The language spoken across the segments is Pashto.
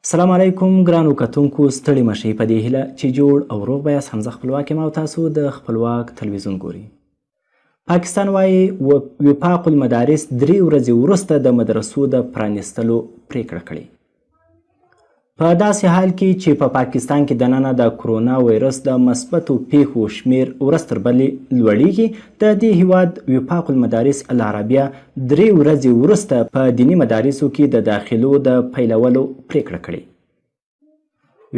السلام علیکم ګرانو کتونکو، ستړي مشئ په دې هیله چې جوړ او روغ به یاست. حمزه خپلواک یم او تاسو د خپلواک تلویزیون ګورئ. پاکستان وایي وفاق المدارس 3 ورځې وروسته د مدرسو د پرانیستلو پریکړه کړې. په داسې حال کې چې په پاکستان کې دننه د کرونا وایرس د مثبتو پیښو شمیر ورځ تر بلې لوړیږي، د دې هیواد وفاق المدارس العربیه 3 ورځې وروسته په دیني مدارسو کې د داخلو د پیلولو پریکړه کړې.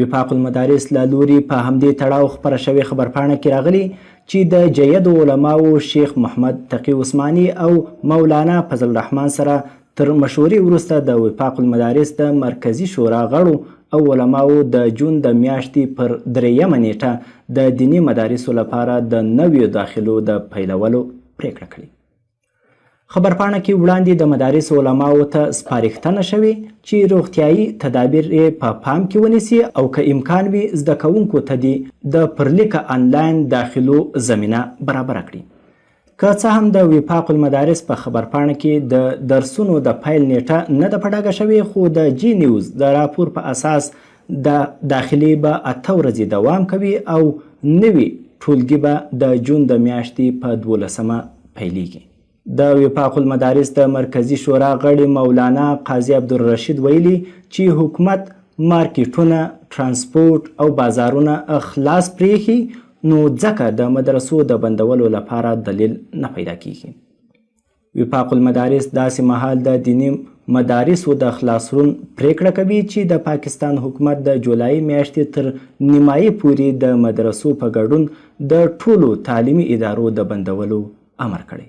وفاق المدارس له لوري په همدې تړاو خپره شوې خبرپاڼه کې راغلي چې د جیدو علماو شیخ محمد تقي عثماني او مولانا فضل الرحمن سره تر مشورې وروسته د وفاق المدارس د مرکزي شورا غړو او علماو د جون د میاشتې پر 3 نیټه د دیني مدارسو لپاره د نویو داخلو د پیلولو پریکړه کړې. خبرپاڼه کې وړاندې د مدارسو علماو ته سپارښتنه شوې چې روغتیایي تدابیر یې په پام کې ونیسي او که امکان وي زده کوونکو ته دې د پرلیکه آنلاین داخلو زمینه برابره کړي. که څه هم د وفاق المدارس په خبرپاڼه کې د درسونو د پیل نیټه نه ده په ډاګه شوې، خو د جی نیوز د راپور په اساس د داخلي به 8 ورځې دوام کوي او نوي ټولګي به د جون د میاشتې په 12 پیلیږي. د وفاق المدارس د مرکزي شورا غړي مولانا قاضي عبدالرشید ویلي چې حکومت مارکیټونه، ترانسپورت او بازارونه خلاص پریښي، نو ځکه د مدرسو د بندولو لپاره دلیل نه پیدا کیږي. وفاق المدارس داسې مهال د دیني مدارسو د خلاصون پریکړه کوي چې د پاکستان حکومت د جولای میاشتې تر نیمایي پورې د مدرسو په ګډون د ټولو تعلیمي ادارو د بندولو امر کړی.